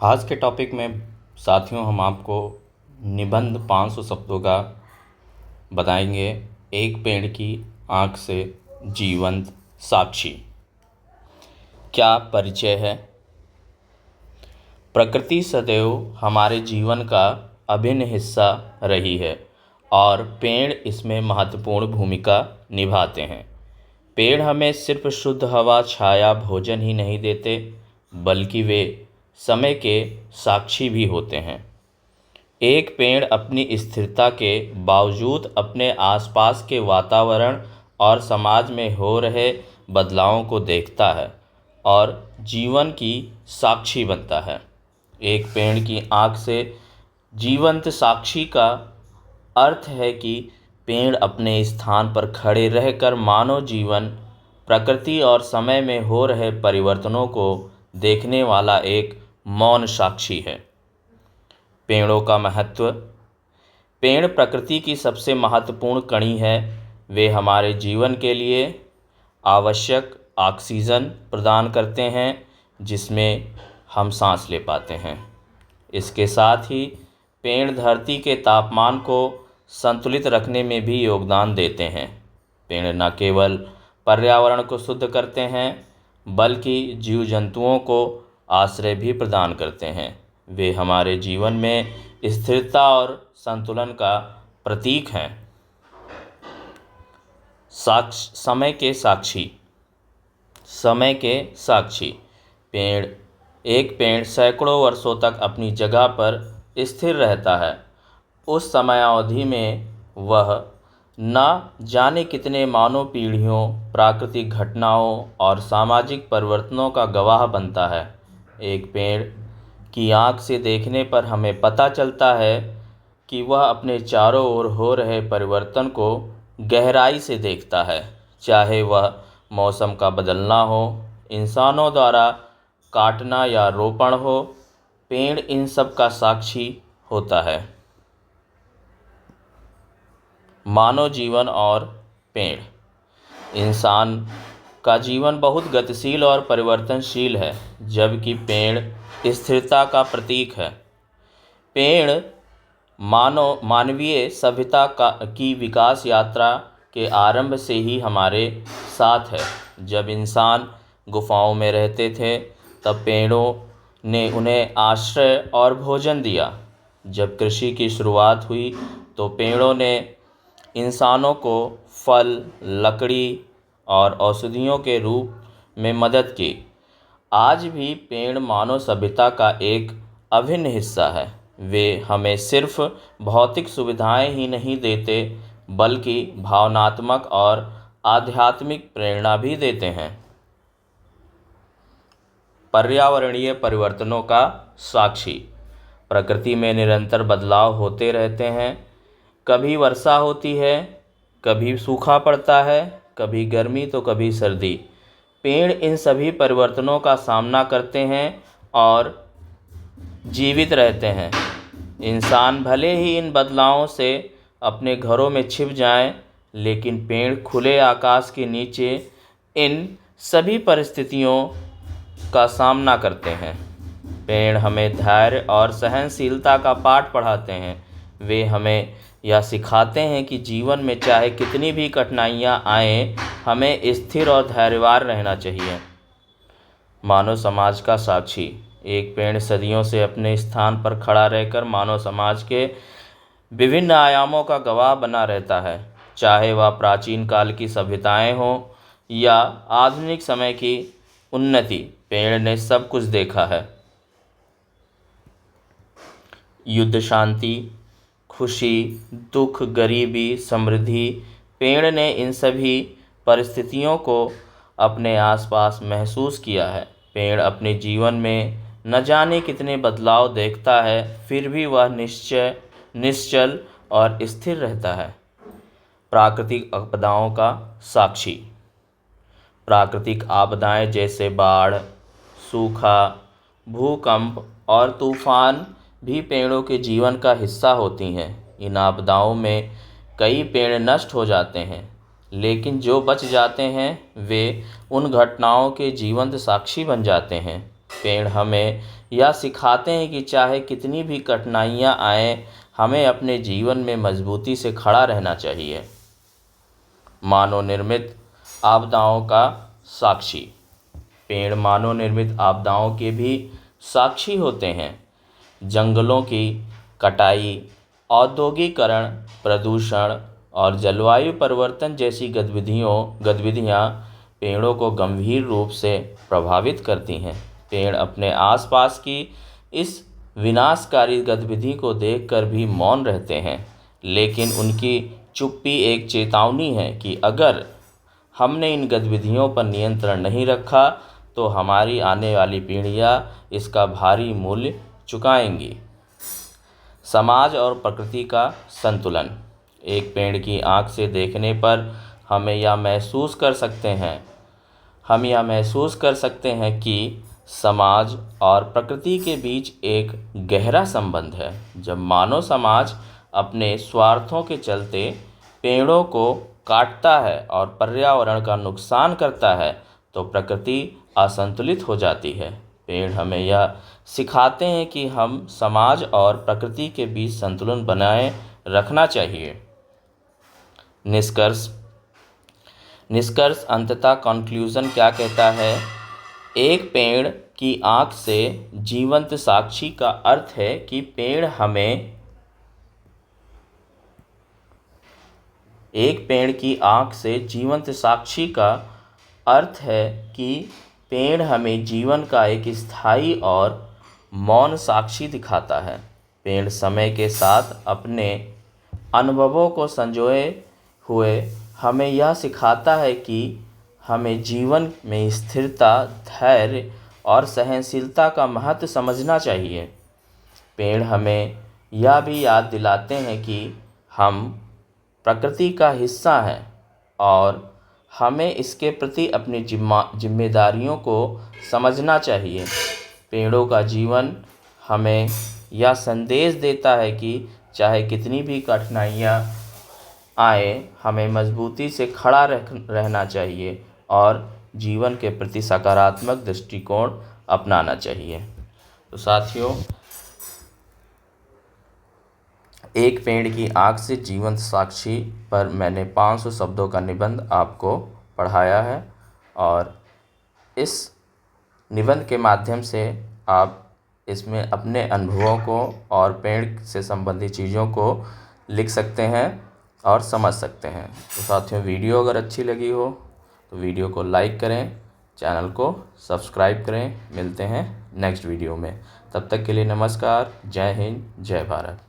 आज के टॉपिक में साथियों हम आपको निबंध 500 शब्दों का बताएंगे। एक पेड़ की आँख से जीवंत साक्षी। क्या परिचय है। प्रकृति सदैव हमारे जीवन का अभिन्न हिस्सा रही है और पेड़ इसमें महत्वपूर्ण भूमिका निभाते हैं। पेड़ हमें सिर्फ शुद्ध हवा, छाया, भोजन ही नहीं देते, बल्कि वे समय के साक्षी भी होते हैं। एक पेड़ अपनी स्थिरता के बावजूद अपने आसपास के वातावरण और समाज में हो रहे बदलावों को देखता है और जीवन की साक्षी बनता है। एक पेड़ की आँख से जीवंत साक्षी का अर्थ है कि पेड़ अपने स्थान पर खड़े रहकर मानव जीवन, प्रकृति और समय में हो रहे परिवर्तनों को देखने वाला एक मौन साक्षी है। पेड़ों का महत्व। पेड़ प्रकृति की सबसे महत्वपूर्ण कड़ी है। वे हमारे जीवन के लिए आवश्यक ऑक्सीजन प्रदान करते हैं, जिसमें हम सांस ले पाते हैं। इसके साथ ही पेड़ धरती के तापमान को संतुलित रखने में भी योगदान देते हैं। पेड़ न केवल पर्यावरण को शुद्ध करते हैं, बल्कि जीव जंतुओं को आश्रय भी प्रदान करते हैं। वे हमारे जीवन में स्थिरता और संतुलन का प्रतीक हैं। समय के साक्षी। समय के साक्षी। एक पेड़ सैकड़ों वर्षों तक अपनी जगह पर स्थिर रहता है। उस समय अवधि में वह न जाने कितने मानव पीढ़ियों, प्राकृतिक घटनाओं और सामाजिक परिवर्तनों का गवाह बनता है। एक पेड़ की आँख से देखने पर हमें पता चलता है कि वह अपने चारों ओर हो रहे परिवर्तन को गहराई से देखता है, चाहे वह मौसम का बदलना हो, इंसानों द्वारा काटना या रोपण हो। पेड़ इन सब का साक्षी होता है। मानव जीवन और पेड़। इंसान का जीवन बहुत गतिशील और परिवर्तनशील है, जबकि पेड़ स्थिरता का प्रतीक है। पेड़ मानवीय सभ्यता की विकास यात्रा के आरंभ से ही हमारे साथ है। जब इंसान गुफाओं में रहते थे, तब पेड़ों ने उन्हें आश्रय और भोजन दिया। जब कृषि की शुरुआत हुई, तो पेड़ों ने इंसानों को फल, लकड़ी और औषधियों के रूप में मदद की। आज भी पेड़ मानव सभ्यता का एक अभिन्न हिस्सा है। वे हमें सिर्फ भौतिक सुविधाएं ही नहीं देते, बल्कि भावनात्मक और आध्यात्मिक प्रेरणा भी देते हैं। पर्यावरणीय परिवर्तनों का साक्षी। प्रकृति में निरंतर बदलाव होते रहते हैं। कभी वर्षा होती है, कभी सूखा पड़ता है, कभी गर्मी तो कभी सर्दी। पेड़ इन सभी परिवर्तनों का सामना करते हैं और जीवित रहते हैं। इंसान भले ही इन बदलावों से अपने घरों में छिप जाएं, लेकिन पेड़ खुले आकाश के नीचे इन सभी परिस्थितियों का सामना करते हैं। पेड़ हमें धैर्य और सहनशीलता का पाठ पढ़ाते हैं। वे हमें यह सिखाते हैं कि जीवन में चाहे कितनी भी कठिनाइयाँ आएं, हमें स्थिर और धैर्यवान रहना चाहिए। मानव समाज का साक्षी। एक पेड़ सदियों से अपने स्थान पर खड़ा रहकर मानव समाज के विभिन्न आयामों का गवाह बना रहता है। चाहे वह प्राचीन काल की सभ्यताएं हों या आधुनिक समय की उन्नति, पेड़ ने सब कुछ देखा है। युद्ध, शांति, खुशी, दुख, गरीबी, समृद्धि, पेड़ ने इन सभी परिस्थितियों को अपने आसपास महसूस किया है। पेड़ अपने जीवन में न जाने कितने बदलाव देखता है, फिर भी वह निश्चल और स्थिर रहता है। प्राकृतिक आपदाओं का साक्षी। प्राकृतिक आपदाएं जैसे बाढ़, सूखा, भूकंप और तूफान भी पेड़ों के जीवन का हिस्सा होती हैं। इन आपदाओं में कई पेड़ नष्ट हो जाते हैं, लेकिन जो बच जाते हैं वे उन घटनाओं के जीवंत साक्षी बन जाते हैं। पेड़ हमें यह सिखाते हैं कि चाहे कितनी भी कठिनाइयाँ आएं, हमें अपने जीवन में मजबूती से खड़ा रहना चाहिए। मानव निर्मित आपदाओं का साक्षी। पेड़ मानव निर्मित आपदाओं के भी साक्षी होते हैं। जंगलों की कटाई, औद्योगिकरण, प्रदूषण और जलवायु परिवर्तन जैसी गतिविधियाँ पेड़ों को गंभीर रूप से प्रभावित करती हैं। पेड़ अपने आसपास की इस विनाशकारी गतिविधि को देखकर भी मौन रहते हैं, लेकिन उनकी चुप्पी एक चेतावनी है कि अगर हमने इन गतिविधियों पर नियंत्रण नहीं रखा तो हमारी आने वाली पीढ़ियाँ इसका भारी मूल्य चुकाएंगी। समाज और प्रकृति का संतुलन। एक पेड़ की आँख से देखने पर हम यह महसूस कर सकते हैं कि समाज और प्रकृति के बीच एक गहरा संबंध है। जब मानव समाज अपने स्वार्थों के चलते पेड़ों को काटता है और पर्यावरण का नुकसान करता है तो प्रकृति असंतुलित हो जाती है। पेड़ हमें यह सिखाते हैं कि हम समाज और प्रकृति के बीच संतुलन बनाए रखना चाहिए। निष्कर्ष अंततः कंक्लूजन क्या कहता है? एक पेड़ की आँख से जीवंत साक्षी का अर्थ है कि पेड़ हमें जीवन का एक स्थायी और मौन साक्षी दिखाता है। पेड़ समय के साथ अपने अनुभवों को संजोए हुए हमें यह सिखाता है कि हमें जीवन में स्थिरता, धैर्य और सहनशीलता का महत्व समझना चाहिए। पेड़ हमें यह भी याद दिलाते हैं कि हम प्रकृति का हिस्सा हैं और हमें इसके प्रति अपनी जिम्मेदारियों को समझना चाहिए। पेड़ों का जीवन हमें यह संदेश देता है कि चाहे कितनी भी कठिनाइयाँ आए, हमें मजबूती से खड़ा रहना चाहिए और जीवन के प्रति सकारात्मक दृष्टिकोण अपनाना चाहिए। तो साथियों, एक पेड़ की आँख से जीवंत साक्षी पर मैंने 500 शब्दों का निबंध आपको पढ़ाया है और इस निबंध के माध्यम से आप इसमें अपने अनुभवों को और पेड़ से संबंधित चीज़ों को लिख सकते हैं और समझ सकते हैं। तो साथियों, वीडियो अगर अच्छी लगी हो तो वीडियो को लाइक करें, चैनल को सब्सक्राइब करें। मिलते हैं नेक्स्ट वीडियो में। तब तक के लिए नमस्कार। जय हिंद, जय भारत।